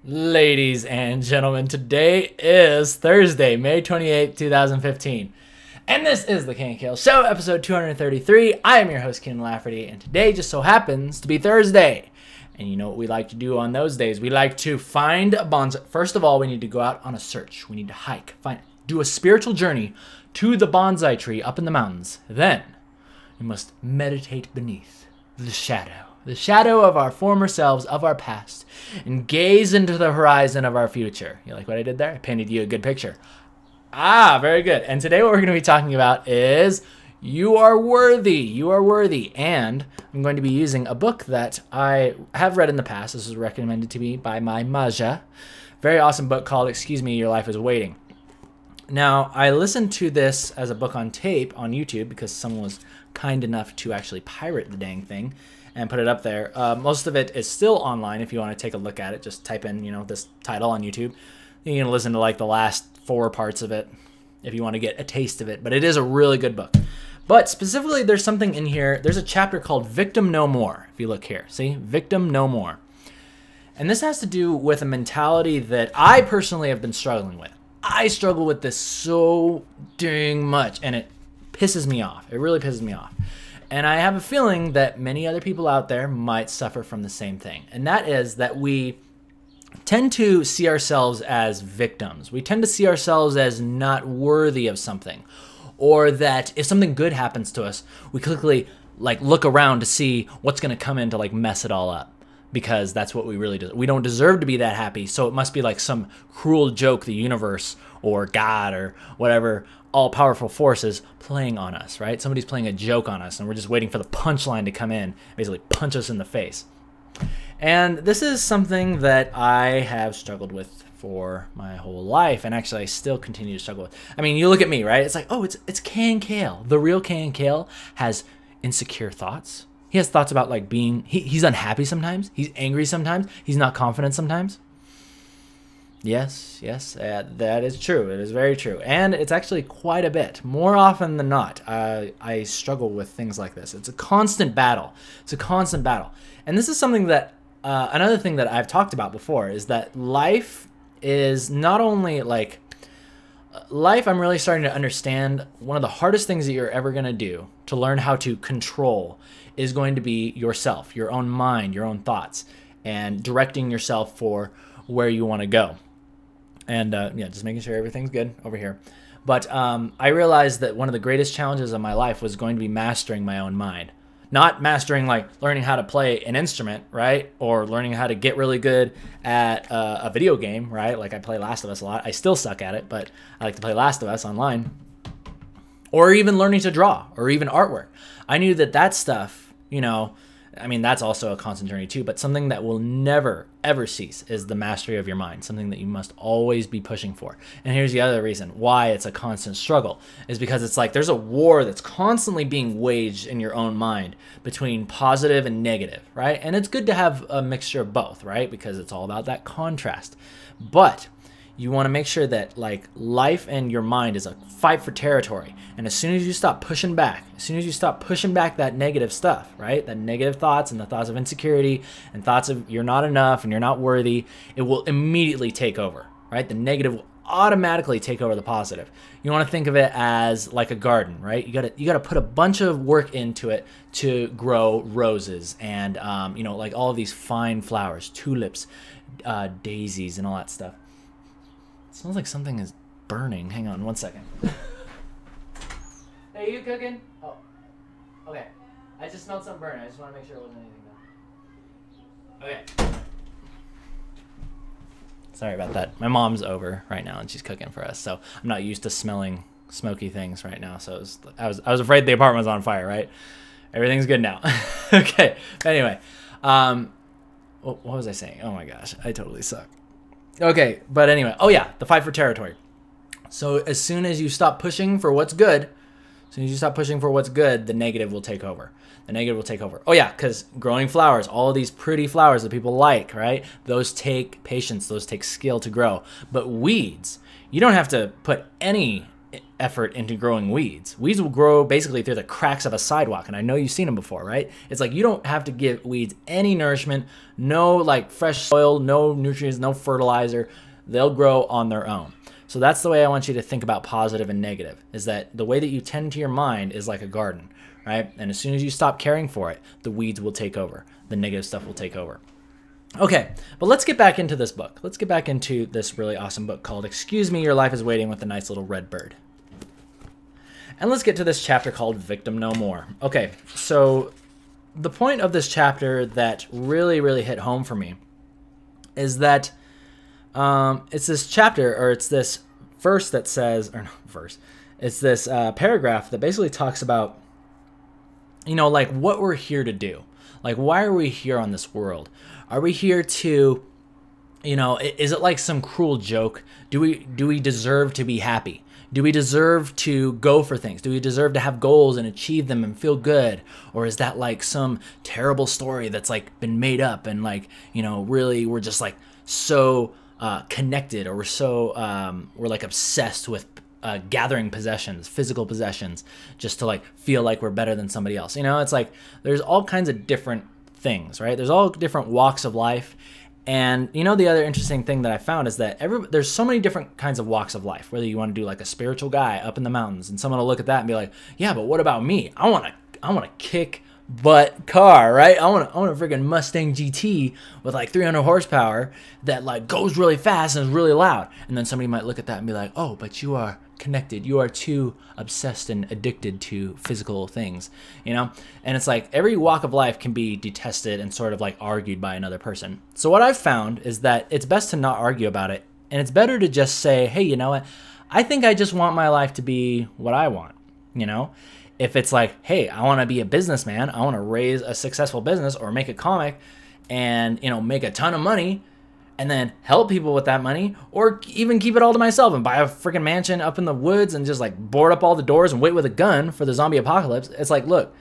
Ladies and gentlemen, today is Thursday, May 28th, 2015. And this is the KNKL Show, episode 233. I am your host, Ken Lafferty, and today just so happens to be Thursday. And you know what we like to do on those days? We like to find a bonsai. First of all, we need to go out on a search. We need to hike, do a spiritual journey to the bonsai tree up in the mountains. Then, we must meditate beneath the shadow of our former selves, of our past, and gaze into the horizon of our future. You like what I did there? I painted you a good picture. Ah, very good. And today what we're going to be talking about is you are worthy. You are worthy. And I'm going to be using a book that I have read in the past. This was recommended to me by my Maja. Very awesome book called Excuse Me, Your Life is Waiting. Now, I listened to this as a book on tape on YouTube because someone was kind enough to actually pirate the dang thing and put it up there. Most of it is still online if you want to take a look at it. Just type in, this title on YouTube. You can listen to like the last 4 parts of it if you want to get a taste of it. But it is a really good book. But specifically, there's something in here. There's a chapter called Victim No More. If you look here, see? Victim No More. And this has to do with a mentality that I personally have been struggling with. I struggle with this so dang much, and it pisses me off. It really pisses me off. And I have a feeling that many other people out there might suffer from the same thing. And that is that we tend to see ourselves as victims. We tend to see ourselves as not worthy of something. Or that if something good happens to us, we quickly look around to see what's going to come in to mess it all up. Because that's what we really do. We don't deserve to be that happy, so it must be like some cruel joke the universe or God or whatever all-powerful force is playing on us, right? Somebody's playing a joke on us, and we're just waiting for the punchline to come in, basically punch us in the face. And this is something that I have struggled with for my whole life, and actually I still continue to struggle with. I mean, you look at me, right? It's like, oh, it's KNKL. The real KNKL has insecure thoughts. He has thoughts about being, he's unhappy sometimes. He's angry sometimes. He's not confident sometimes. Yes, that is true. It is very true. And it's actually quite a bit. More often than not, I struggle with things like this. It's a constant battle. It's a constant battle. And this is something that, another thing that I've talked about before is that life is not only life, I'm really starting to understand one of the hardest things that you're ever going to do to learn how to control is going to be yourself, your own mind, your own thoughts, and directing yourself for where you want to go. And yeah, just making sure everything's good over here. But I realized that one of the greatest challenges of my life was going to be mastering my own mind. Not mastering learning how to play an instrument, right? Or learning how to get really good at a video game, right? Like I play Last of Us a lot. I still suck at it, but I like to play Last of Us online. Or even learning to draw, or even artwork. I knew that stuff, I mean, that's also a constant journey too, but something that will never, ever cease is the mastery of your mind, something that you must always be pushing for. And here's the other reason why it's a constant struggle, is because it's there's a war that's constantly being waged in your own mind between positive and negative, right? And it's good to have a mixture of both, right? Because it's all about that contrast. But you want to make sure that life and your mind is a fight for territory. And as soon as you stop pushing back, that negative stuff, right? That negative thoughts and the thoughts of insecurity and thoughts of you're not enough and you're not worthy, it will immediately take over, right? The negative will automatically take over the positive. You want to think of it as like a garden, right? You gotta put a bunch of work into it to grow roses and all of these fine flowers, tulips, daisies, and all that stuff. It smells like something is burning. Hang on 1 second. Hey, you cooking? Oh, okay. I just smelled something burning. I just want to make sure it wasn't anything though. Okay. Sorry about that. My mom's over right now and she's cooking for us, so I'm not used to smelling smoky things right now. So I was afraid the apartment was on fire. Right? Everything's good now. Okay. Anyway, what was I saying? Oh my gosh, I totally suck. Okay, but anyway, oh yeah, the fight for territory. So as soon as you stop pushing for what's good, the negative will take over. The negative will take over. Oh yeah, because growing flowers, all of these pretty flowers that people like, right? Those take patience, those take skill to grow. But weeds, you don't have to put any effort into growing weeds. Weeds will grow basically through the cracks of a sidewalk, and I know you've seen them before, right? It's like you don't have to give weeds any nourishment, no like fresh soil, no nutrients, no fertilizer. They'll grow on their own. So that's the way I want you to think about positive and negative, is that the way that you tend to your mind is like a garden, right? And as soon as you stop caring for it, the weeds will take over. The negative stuff will take over. Okay, but let's get back into this book. Let's get back into this really awesome book called Excuse Me, Your Life is Waiting with a nice little red bird. And let's get to this chapter called Victim No More. Okay, so the point of this chapter that really, really hit home for me is that it's this chapter, or it's this verse that says, or not verse, it's this paragraph that basically talks about, you know, like what we're here to do. Like, why are we here on this world? Are we here to, you know, is it like some cruel joke? Do we deserve to be happy? Do we deserve to go for things? Do we deserve to have goals and achieve them and feel good? Or is that like some terrible story that's like been made up and like, you know, really we're just like so connected, or we're so we're like obsessed with gathering possessions, physical possessions, just to like feel like we're better than somebody else. You know, it's like there's all kinds of different things, right? There's all different walks of life. And you know, the other interesting thing that I found is that there's so many different kinds of walks of life. Whether you want to do like a spiritual guy up in the mountains, and someone will look at that and be like, yeah, but what about me? I want to kick butt car, right? I want a freaking Mustang GT with like 300 horsepower that like goes really fast and is really loud. And then somebody might look at that and be like, oh, but you are connected. You are too obsessed and addicted to physical things, you know? And it's like every walk of life can be detested and sort of like argued by another person. So what I've found is that it's best to not argue about it. And it's better to just say, hey, you know what? I think I just want my life to be what I want, you know? If it's like, hey, I want to be a businessman, I want to raise a successful business or make a comic and, you know, make a ton of money and then help people with that money, or even keep it all to myself and buy a freaking mansion up in the woods and just like board up all the doors and wait with a gun for the zombie apocalypse. It's like, look,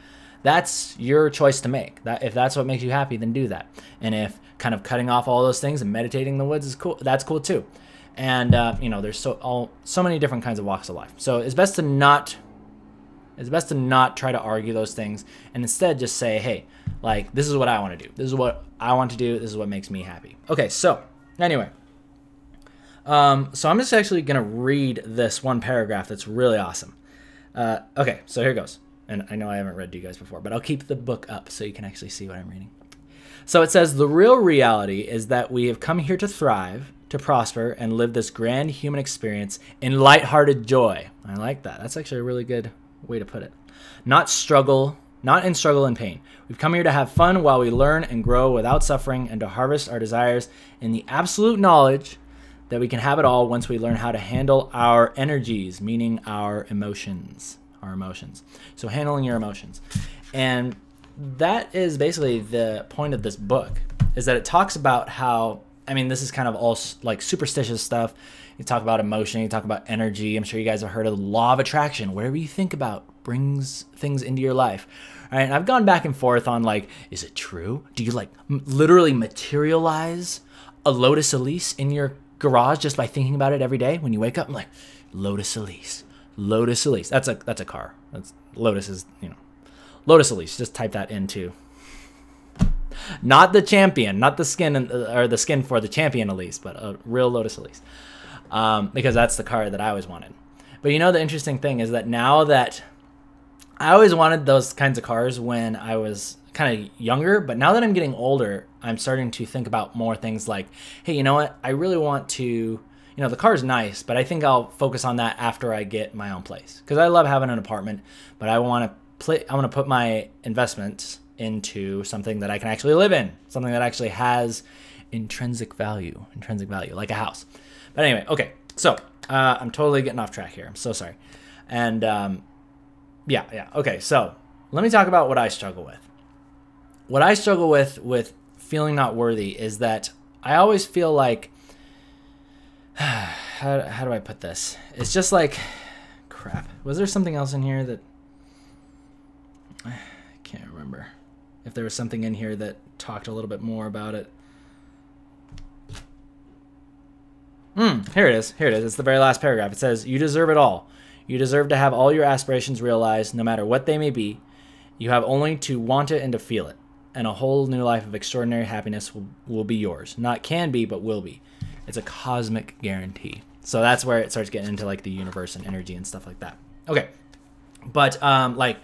that's your choice to make. That if that's what makes you happy, then do that. And if kind of cutting off all those things and meditating in the woods is cool, that's cool too. And you know, there's so many different kinds of walks of life. So it's best to not try to argue those things, and instead just say, hey, like, this is what I want to do. This is what I want to do. This is what makes me happy. Okay, so anyway, so I'm just actually going to read this one paragraph that's really awesome. Okay, so here goes. And I know I haven't read to you guys before, but I'll keep the book up so you can actually see what I'm reading. So it says, the real reality is that we have come here to thrive, to prosper, and live this grand human experience in lighthearted joy. I like that. That's actually a really good way to put it. Not in struggle and pain. We've come here to have fun while we learn and grow without suffering, and to harvest our desires in the absolute knowledge that we can have it all once we learn how to handle our energies, meaning our emotions. So handling your emotions. And that is basically the point of this book, is that it talks about how, I mean, this is kind of all like superstitious stuff. You talk about emotion, you talk about energy. I'm sure you guys have heard of the law of attraction. Whatever you think about brings things into your life. All right, and I've gone back and forth on like, is it true? Do you like literally materialize a Lotus Elise in your garage just by thinking about it every day when you wake up? I'm like, Lotus Elise. That's a car. Lotus is, you know, Lotus Elise. Just type that into. Not the champion, not the skin or the skin for the champion Elise, but a real Lotus Elise. Because that's the car that I always wanted. But you know, the interesting thing is that now that I always wanted those kinds of cars when I was kind of younger, but now that I'm getting older, I'm starting to think about more things like, hey, you know what? I really want to, you know, the car's nice, but I think I'll focus on that after I get my own place. Because I love having an apartment, but I want to put my investments into something that I can actually live in, something that actually has intrinsic value, like a house. But anyway, okay, so I'm totally getting off track here. I'm so sorry. And yeah. Okay, so let me talk about what I struggle with. What I struggle with feeling not worthy is that I always feel like, how do I put this? It's just like, crap. Was there something else in here that, I can't remember. If there was something in here that talked a little bit more about it. Here it is. It's the very last paragraph. It says, you deserve it all. You deserve to have all your aspirations realized, no matter what they may be. You have only to want it and to feel it. And a whole new life of extraordinary happiness will be yours. Not can be, but will be. It's a cosmic guarantee. So that's where it starts getting into like the universe and energy and stuff like that. Okay. But like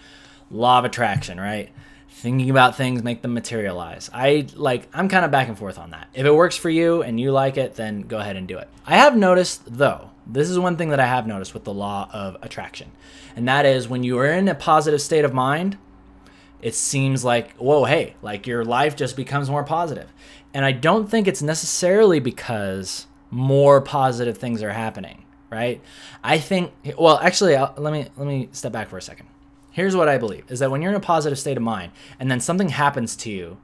law of attraction, right? Thinking about things make them materialize. I'm kind of back and forth on that. If it works for you and you like it, then go ahead and do it. I have noticed though, this is one thing that I have noticed with the law of attraction. And that is when you are in a positive state of mind, it seems like, whoa, hey, like your life just becomes more positive. And I don't think it's necessarily because more positive things are happening, right? I think, well, actually, let me step back for a second. Here's what I believe, is that when you're in a positive state of mind and then something happens to you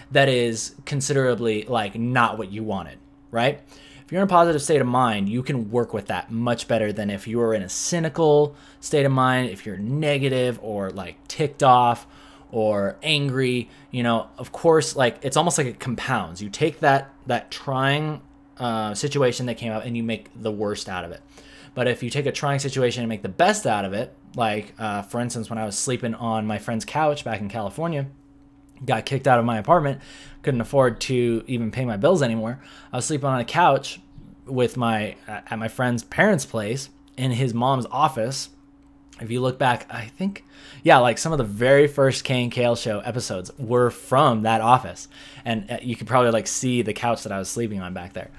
that is considerably like not what you wanted, right? If you're in a positive state of mind, you can work with that much better than if you were in a cynical state of mind, if you're negative or like ticked off or angry, you know, of course, like it's almost like it compounds. You take that trying situation that came up and you make the worst out of it. But if you take a trying situation and make the best out of it, like for instance, when I was sleeping on my friend's couch back in California, got kicked out of my apartment, couldn't afford to even pay my bills anymore. I was sleeping on a couch with at my friend's parents' place in his mom's office. If you look back, I think, yeah, like some of the very first KNKL show episodes were from that office. And you could probably like see the couch that I was sleeping on back there.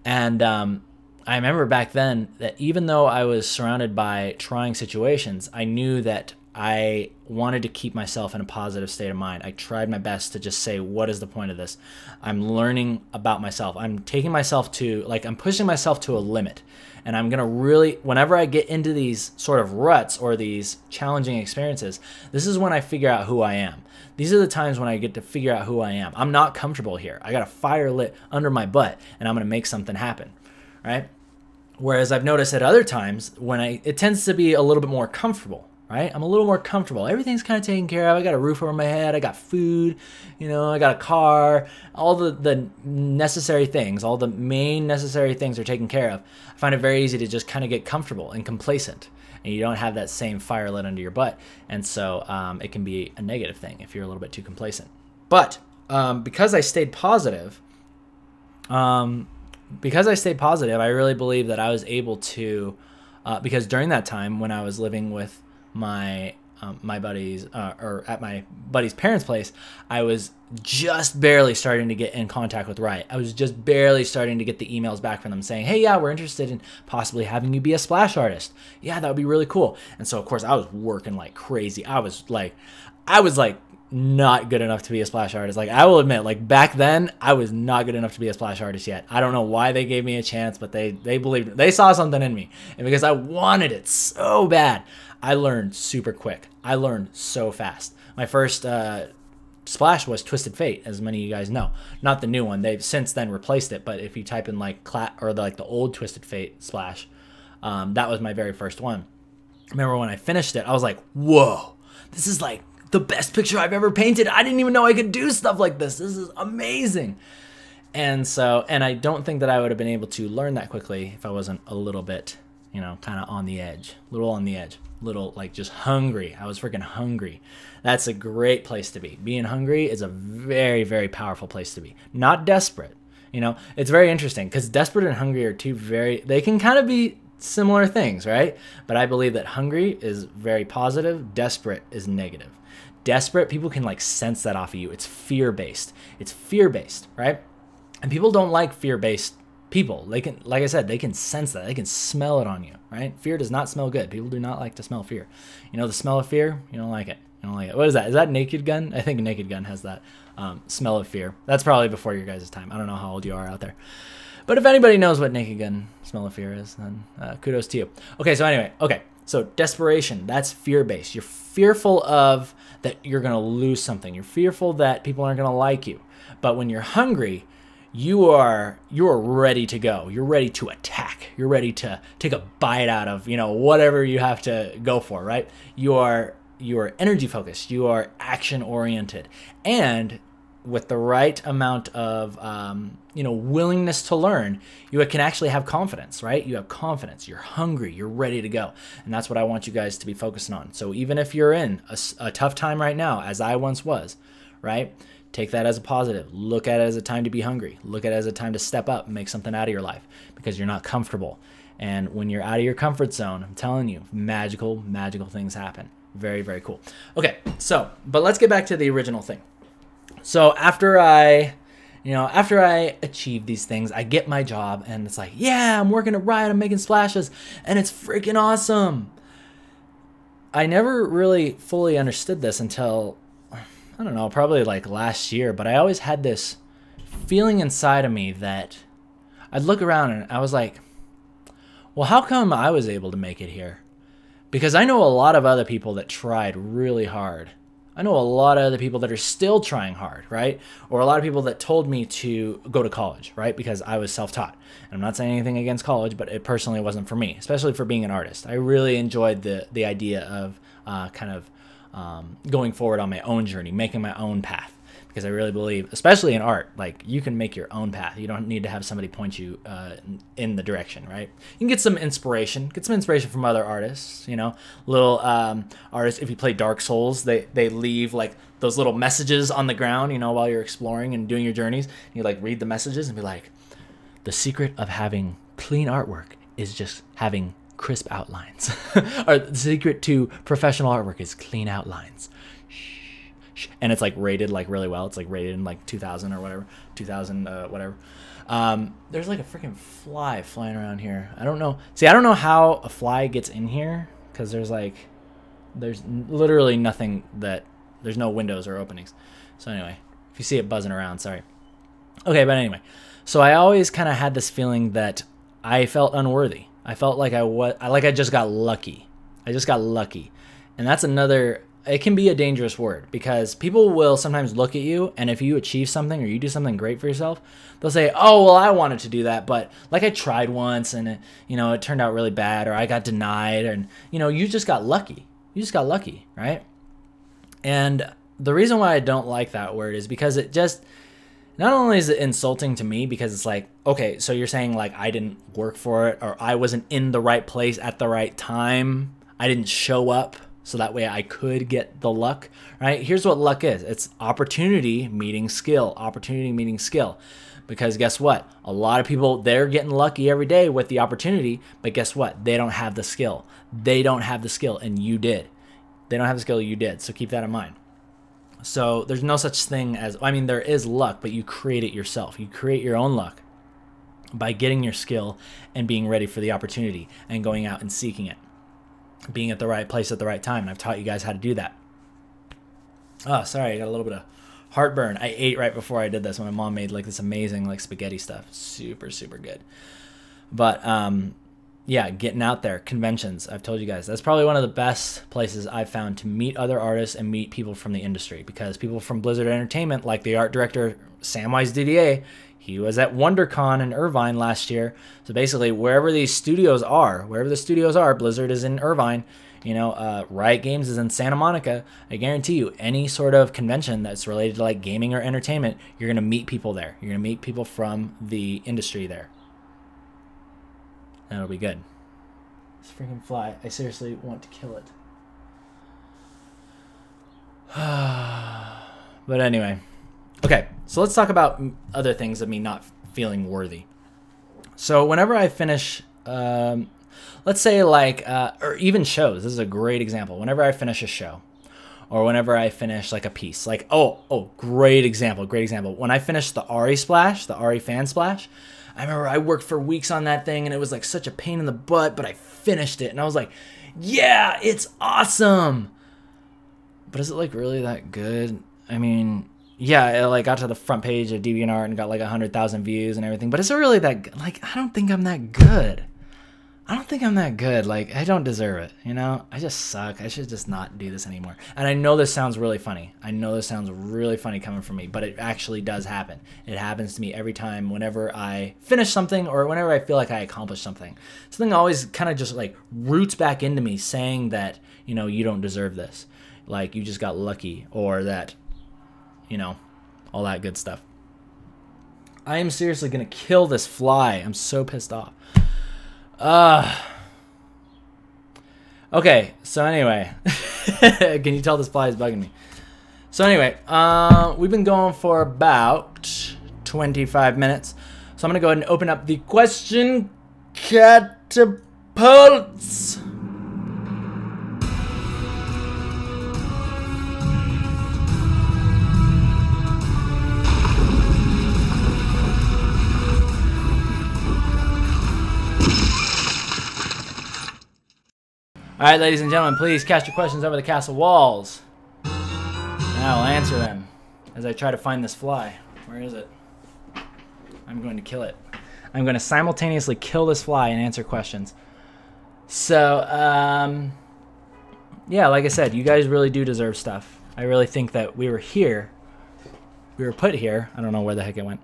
And I remember back then that even though I was surrounded by trying situations, I knew that I wanted to keep myself in a positive state of mind. I tried my best to just say, what is the point of this? I'm learning about myself. I'm taking myself to, like, I'm pushing myself to a limit. And I'm going to really, whenever I get into these sort of ruts or these challenging experiences, this is when I figure out who I am. These are the times when I get to figure out who I am. I'm not comfortable here. I got a fire lit under my butt and I'm going to make something happen, right? Whereas I've noticed at other times when it tends to be a little bit more comfortable, right? I'm a little more comfortable. Everything's kind of taken care of. I got a roof over my head. I got food, you know, I got a car, all the necessary things, all the main necessary things are taken care of. I find it very easy to just kind of get comfortable and complacent, and you don't have that same fire lit under your butt. And so it can be a negative thing if you're a little bit too complacent. But because I stayed positive, I really believe that I was able to, because during that time when I was living with my buddies, or at my buddy's parents' place, I was just barely starting to get in contact with Riot. I was just barely starting to get the emails back from them saying, hey, yeah, we're interested in possibly having you be a splash artist. Yeah, that would be really cool. And so, of course, I was working like crazy. I was like not good enough to be a splash artist. Like, I will admit, like back then, I was not good enough to be a splash artist yet. I don't know why they gave me a chance, but they believed, they saw something in me. And because I wanted it so bad, I learned super quick. I learned so fast. My first splash was Twisted Fate, as many of you guys know. Not the new one. They've since then replaced it. But if you type in like the old Twisted Fate splash, that was my very first one. I remember when I finished it, I was like, whoa, this is like the best picture I've ever painted. I didn't even know I could do stuff like this. This is amazing. And so, and I don't think that I would have been able to learn that quickly if I wasn't a little bit, you know, kind of on the edge, little like just hungry. I was freaking hungry. That's a great place to be. Being hungry is a very, very powerful place to be. Not desperate. You know, it's very interesting because desperate and hungry are they can kind of be similar things, right? But I believe that hungry is very positive. Desperate is negative. Desperate, people can like sense that off of you. It's fear-based. It's fear-based, right? And people don't like fear-based people. They can, like I said, they can sense that. They can smell it on you, right? Fear does not smell good. People do not like to smell fear. You know the smell of fear? You don't like it. You don't like it. What is that? Is that Naked Gun? I think Naked Gun has that smell of fear. That's probably before your guys' time. I don't know how old you are out there. But if anybody knows what Naked Gun smell of fear is, then kudos to you. Okay, so anyway, so desperation, that's fear-based. You're fearful of that you're going to lose something. You're fearful that people aren't going to like you. But when you're hungry, you're ready to go. You're ready to attack. You're ready to take a bite out of, you know, whatever you have to go for, right? You are energy focused. You are action oriented. And with the right amount of willingness to learn, you can actually have confidence, right? You have confidence, you're hungry, you're ready to go. And that's what I want you guys to be focusing on. So even if you're in a tough time right now, as I once was, right? Take that as a positive. Look at it as a time to be hungry. Look at it as a time to step up and make something out of your life, because you're not comfortable. And when you're out of your comfort zone, I'm telling you, magical things happen. Very, very cool. Okay, so, but let's get back to the original thing. So after I achieve these things, I get my job, and it's like, yeah, I'm working at Riot, I'm making splashes, and it's freaking awesome. I never really fully understood this until, I don't know, probably like last year, but I always had this feeling inside of me that I'd look around and I was like, well, how come I was able to make it here? Because I know a lot of other people that tried really hard. I know a lot of other people that are still trying hard, right? Or a lot of people that told me to go to college, right? Because I was self-taught. And I'm not saying anything against college, but it personally wasn't for me, especially for being an artist. I really enjoyed the idea of going forward on my own journey, making my own path. Because I really believe, especially in art, like you can make your own path. You don't need to have somebody point you in the direction, right? You can get some inspiration. Get some inspiration from other artists, little artists. If you play Dark Souls, they leave like those little messages on the ground, while you're exploring and doing your journeys. You like read the messages and be like, the secret of having clean artwork is just having crisp outlines. Or the secret to professional artwork is clean outlines. And it's like rated like really well. It's like rated in like 2000 or whatever, 2000 whatever. There's like a freaking fly flying around here. I don't know. See, I don't know how a fly gets in here, because there's literally nothing there's no windows or openings. So anyway, if you see it buzzing around, sorry. Okay, but anyway, so I always kind of had this feeling that I felt unworthy. I felt like I just got lucky. I just got lucky, and that's another. It can be a dangerous word, because people will sometimes look at you, and if you achieve something or you do something great for yourself, they'll say, oh, well, I wanted to do that, but like I tried once and it turned out really bad, or I got denied, and you just got lucky. You just got lucky, right? And the reason why I don't like that word is because it just, not only is it insulting to me, because it's like, okay, so you're saying like I didn't work for it, or I wasn't in the right place at the right time, I didn't show up, so that way I could get the luck, right? Here's what luck is. It's opportunity meeting skill, opportunity meeting skill. Because guess what? A lot of people, they're getting lucky every day with the opportunity, but guess what? They don't have the skill. They don't have the skill, and you did. They don't have the skill, you did. So keep that in mind. So there's no such thing as, there is luck, but you create it yourself. You create your own luck by getting your skill and being ready for the opportunity and going out and seeking it. Being at the right place at the right time. And I've taught you guys how to do that. Oh, sorry, I got a little bit of heartburn. I ate right before I did this when my mom made like this amazing like spaghetti stuff. Super good. But yeah, getting out there, conventions. I've told you guys that's probably one of the best places I've found to meet other artists and meet people from the industry, because people from Blizzard Entertainment, like the art director Samwise Didier, he was at WonderCon in Irvine last year. So basically, wherever the studios are, Blizzard is in Irvine. Riot Games is in Santa Monica. I guarantee you, any sort of convention that's related to like gaming or entertainment, you're gonna meet people there. You're gonna meet people from the industry there. And it'll be good. This freaking fly, I seriously want to kill it. But anyway. Okay, so let's talk about other things of me not feeling worthy. So whenever I finish, let's say like, or even shows, this is a great example. Whenever I finish a show, or whenever I finish like a piece, like, great example. When I finished the Ari splash, the Ari fan splash, I remember I worked for weeks on that thing, and it was like such a pain in the butt, but I finished it, and I was like, yeah, it's awesome. But is it like really that good? Yeah, it like got to the front page of DeviantArt and got like 100,000 views and everything. But is it really that good? Like, I don't think I'm that good. Like, I don't deserve it, I just suck. I should just not do this anymore. And I know this sounds really funny. Coming from me, but it actually does happen. It happens to me every time whenever I finish something, or whenever I feel like I accomplished something. Something always kind of just like roots back into me, saying that, you don't deserve this. Like, you just got lucky, or that, all that good stuff. I am seriously going to kill this fly. I'm so pissed off. Okay, so anyway. Can you tell this fly is bugging me? So anyway, we've been going for about 25 minutes. So I'm going to go ahead and open up the question catapults. All right, ladies and gentlemen, please cast your questions over the castle walls. And I will answer them as I try to find this fly. Where is it? I'm going to kill it. I'm going to simultaneously kill this fly and answer questions. So, yeah, like I said, you guys really do deserve stuff. I really think that we were here. We were put here. I don't know where the heck it went.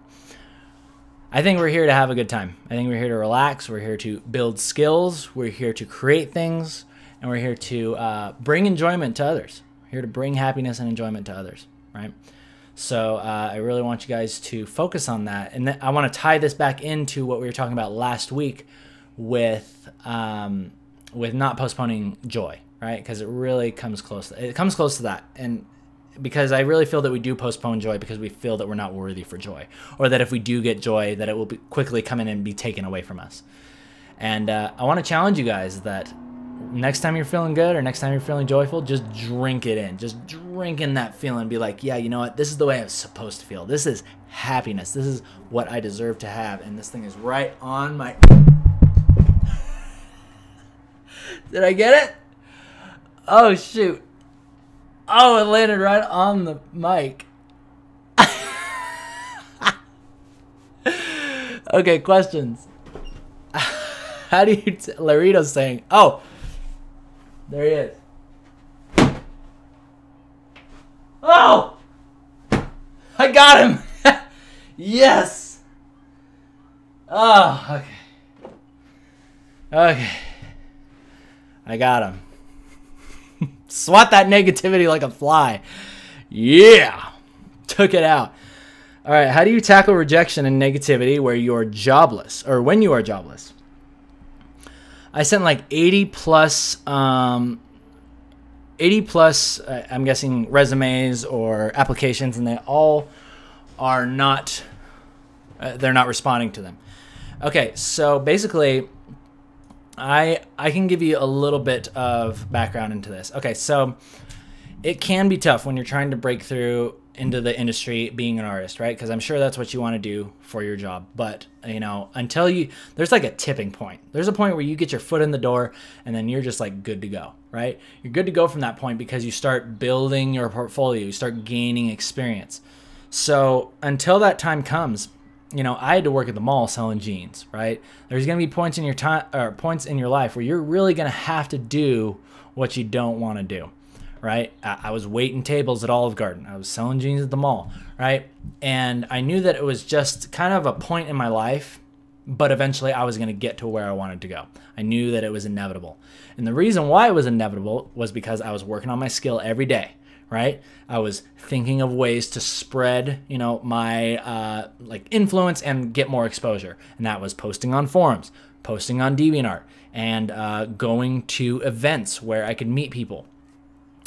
I think we're here to have a good time. I think we're here to relax. We're here to build skills. We're here to create things. And we're here to bring enjoyment to others. We're here to bring happiness and enjoyment to others, right? So I really want you guys to focus on that. And I want to tie this back into what we were talking about last week with not postponing joy, right? Because it really comes close. It comes close to that. And because I really feel that we do postpone joy because we feel that we're not worthy for joy. Or that if we do get joy, that it will quickly come in and be taken away from us. And I want to challenge you guys that next time you're feeling good or next time you're feeling joyful, just drink it in. Just drink in that feeling. Be like, yeah, you know what? This is the way I'm supposed to feel. This is happiness. This is what I deserve to have. And this thing is right on my... Did I get it? Oh, shoot. Oh, it landed right on the mic. Okay, questions. How do you... Larito's saying... Oh! There he is. Oh! I got him! Yes! Oh, okay. Okay. I got him. Swat that negativity like a fly. Yeah! Took it out. Alright, how do you tackle rejection and negativity where you're jobless? Or when you are jobless? I sent like 80 plus, I'm guessing resumes or applications, and they all are not, they're not responding to them. Okay, so basically, I can give you a little bit of background into this. Okay, so it can be tough when you're trying to break through into the industry being an artist, right? Because I'm sure that's what you want to do for your job. But, you know, until you, there's like a tipping point. There's a point where you get your foot in the door and then you're just like good to go, right? You're good to go from that point because you start building your portfolio, you start gaining experience. So until that time comes, you know, I had to work at the mall selling jeans, right? There's going to be points in your time or points in your life where you're really going to have to do what you don't want to do. Right? I was waiting tables at Olive Garden. I was selling jeans at the mall, right? And I knew that it was just kind of a point in my life, but eventually I was going to get to where I wanted to go. I knew that it was inevitable. And the reason why it was inevitable was because I was working on my skill every day, right? I was thinking of ways to spread, you know, my like influence and get more exposure. And that was posting on forums, posting on DeviantArt, and going to events where I could meet people.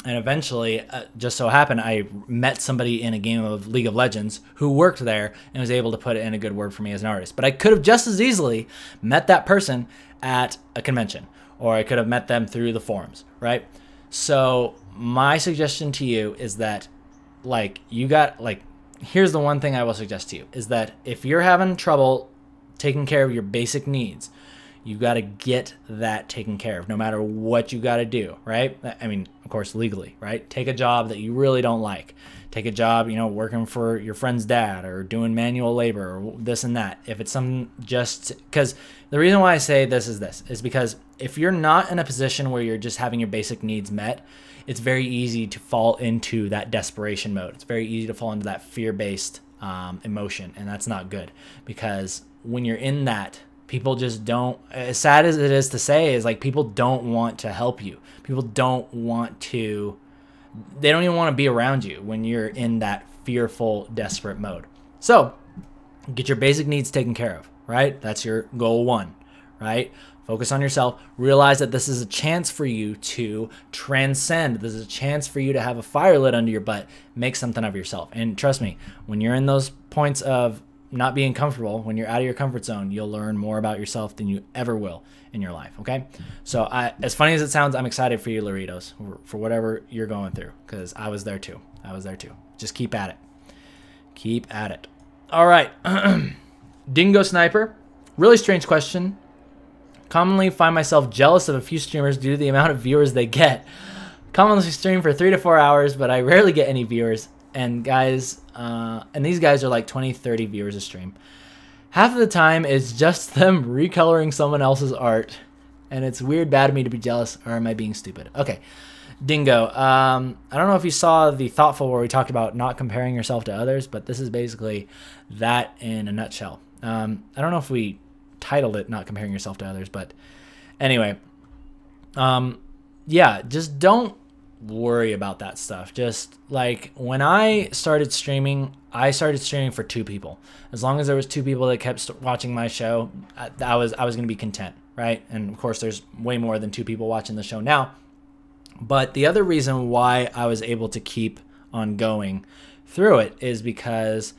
And eventually, just so happened, I met somebody in a game of League of Legends who worked there and was able to put in a good word for me as an artist. But I could have just as easily met that person at a convention, or I could have met them through the forums, right? So my suggestion to you is that, like, here's the one thing I will suggest to you, is that if you're having trouble taking care of your basic needs, you got to get that taken care of no matter what you got to do, right? I mean, of course, legally, right? Take a job that you really don't like. Take a job, you know, working for your friend's dad or doing manual labor or this and that. If it's something just because the reason why I say this is because if you're not in a position where you're just having your basic needs met, it's very easy to fall into that desperation mode. It's very easy to fall into that fear-based emotion, and that's not good because when you're in that, people just don't, as sad as it is to say, is like people don't want to help you. People don't want to, they don't even want to be around you when you're in that fearful, desperate mode. So get your basic needs taken care of, right? That's your goal 1, right? Focus on yourself. Realize that this is a chance for you to transcend. This is a chance for you to have a fire lit under your butt. Make something of yourself. And trust me, when you're in those points of not being comfortable, when you're out of your comfort zone, you'll learn more about yourself than you ever will in your life, okay? So as funny as it sounds, I'm excited for you, Loritos, for whatever you're going through, because I was there too. I was there too. Just keep at it. Keep at it. All right. Dingo Sniper. Really strange question. Commonly find myself jealous of a few streamers due to the amount of viewers they get. Commonly stream for 3 to 4 hours, but I rarely get any viewers. And guys, and these guys are like 20, 30 viewers a stream. Half of the time it's just them recoloring someone else's art. And it's weird bad of me to be jealous, or am I being stupid? Okay, Dingo. I don't know if you saw the Thoughtful where we talked about not comparing yourself to others, but this is basically that in a nutshell. I don't know if we titled it Not Comparing Yourself to Others, but anyway, yeah, just don't worry about that stuff. Just like when I started streaming for 2 people. As long as there was 2 people that kept watching my show, I was going to be content, right? And of course there's way more than 2 people watching the show now. But the other reason why I was able to keep on going through it is because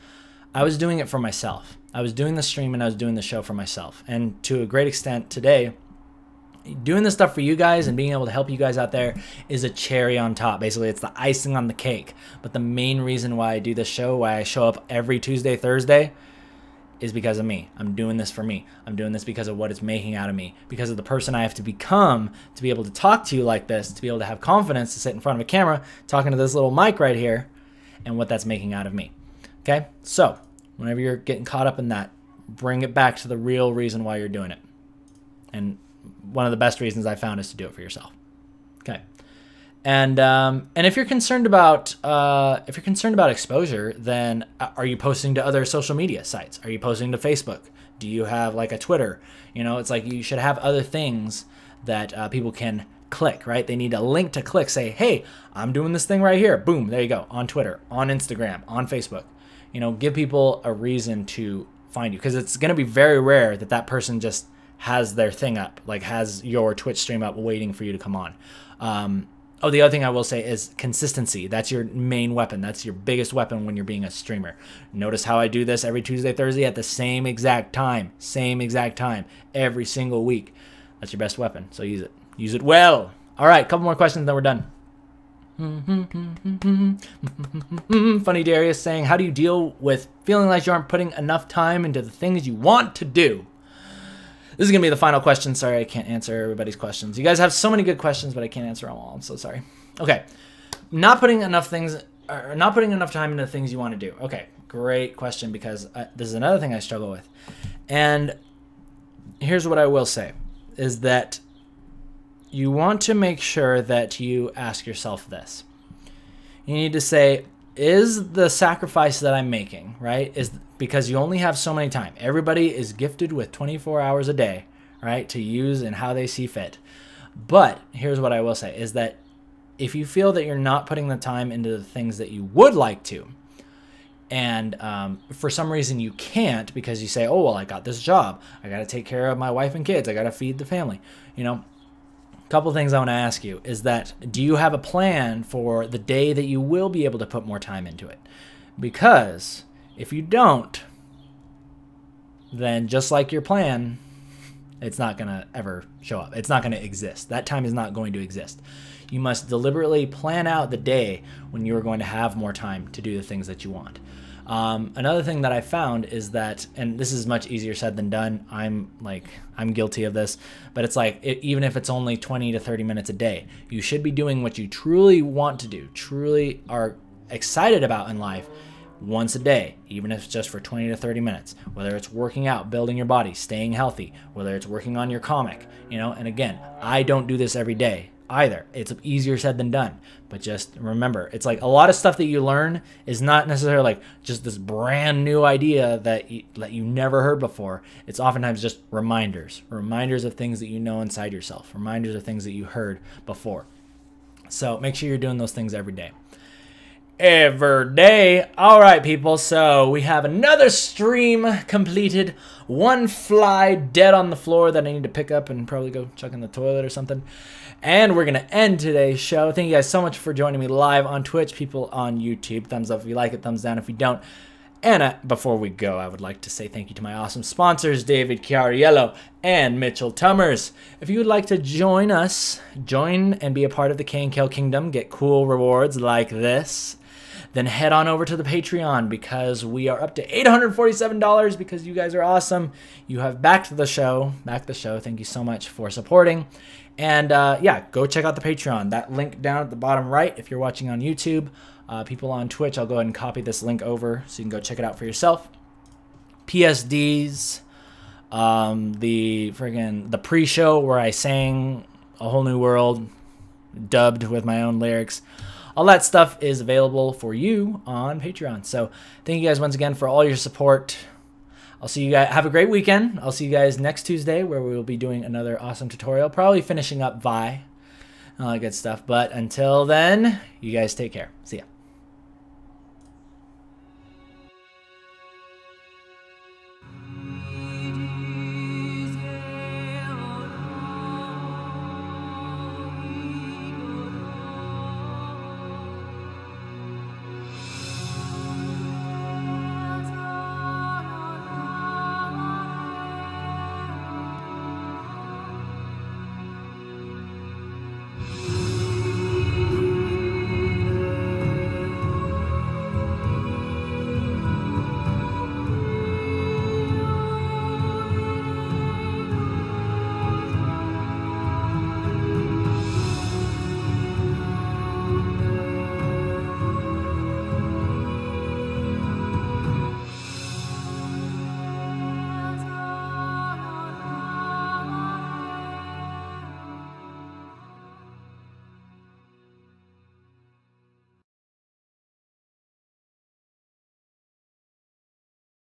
I was doing it for myself. I was doing the stream and I was doing the show for myself. And to a great extent today, doing this stuff for you guys and being able to help you guys out there is a cherry on top. Basically, it's the icing on the cake. But the main reason why I do this show, why I show up every Tuesday, Thursday, is because of me. I'm doing this for me. I'm doing this because of what it's making out of me, because of the person I have to become to be able to talk to you like this, to be able to have confidence to sit in front of a camera talking to this little mic right here, and what that's making out of me. Okay? So whenever you're getting caught up in that, bring it back to the real reason why you're doing it. And one of the best reasons I found is to do it for yourself. Okay. And if you're concerned about exposure, then are you posting to other social media sites? Are you posting to Facebook? Do you have like a Twitter? You know, it's like you should have other things that people can click, right? They need a link to click. Say, hey, I'm doing this thing right here. Boom, there you go. On Twitter, on Instagram, on Facebook. You know, give people a reason to find you, because it's going to be very rare that that person just has their thing up, like has your Twitch stream up waiting for you to come on. Oh, the other thing I will say is consistency. That's your main weapon. That's your biggest weapon when you're being a streamer. Notice how I do this every Tuesday, Thursday at the same exact time, every single week. That's your best weapon, so use it. Use it well. All right, couple more questions, then we're done. Funny Darius saying, how do you deal with feeling like you aren't putting enough time into the things you want to do? This is going to be the final question. Sorry, I can't answer everybody's questions. You guys have so many good questions, but I can't answer them all. I'm so sorry. Okay. Not putting enough time into the things you want to do. Okay. Great question, because this is another thing I struggle with. And here's what I will say is that you want to make sure that you ask yourself this. You need to say, is the sacrifice that I'm making, right, is because you only have so many time. Everybody is gifted with 24 hours a day, right, to use in how they see fit. But here's what I will say is that if you feel that you're not putting the time into the things that you would like to, and for some reason you can't because you say, oh, well, I got this job. I got to take care of my wife and kids. I got to feed the family. You know, a couple things I want to ask you is that, do you have a plan for the day that you will be able to put more time into it? Because if you don't, then just like your plan, it's not going to ever show up. It's not going to exist. That time is not going to exist. You must deliberately plan out the day when you are going to have more time to do the things that you want. Another thing that I found is that, and this is much easier said than done, I'm guilty of this, but it's like, even if it's only 20 to 30 minutes a day, you should be doing what you truly want to do, truly are excited about in life once a day, even if it's just for 20 to 30 minutes, whether it's working out, building your body, staying healthy, whether it's working on your comic, you know, and again, I don't do this every day either. It's easier said than done, but just remember, it's like a lot of stuff that you learn is not necessarily like just this brand new idea that you never heard before. It's oftentimes just reminders of things that you know inside yourself, reminders of things that you heard before. So make sure you're doing those things every day. every day. All right, people. So we have another stream completed. One fly dead on the floor that I need to pick up and probably go chuck in the toilet or something. And we're going to end today's show. Thank you guys so much for joining me live on Twitch. People on YouTube, thumbs up if you like it, thumbs down if you don't. And before we go, I would like to say thank you to my awesome sponsors, David Chiariello and Mitchell Tummers. If you would like to join us, join and be a part of the KNKL Kingdom, get cool rewards like this, then head on over to the Patreon because we are up to $847 because you guys are awesome. You have backed the show. Thank you so much for supporting. And yeah, go check out the Patreon. That link down at the bottom right if you're watching on YouTube. People on Twitch, I'll go ahead and copy this link over so you can go check it out for yourself. PSDs, the pre-show where I sang A Whole New World, dubbed with my own lyrics. All that stuff is available for you on Patreon. So thank you guys once again for all your support. I'll see you guys. Have a great weekend. I'll see you guys next Tuesday where we will be doing another awesome tutorial. Probably finishing up Vi. All that good stuff. But until then, you guys take care. See ya.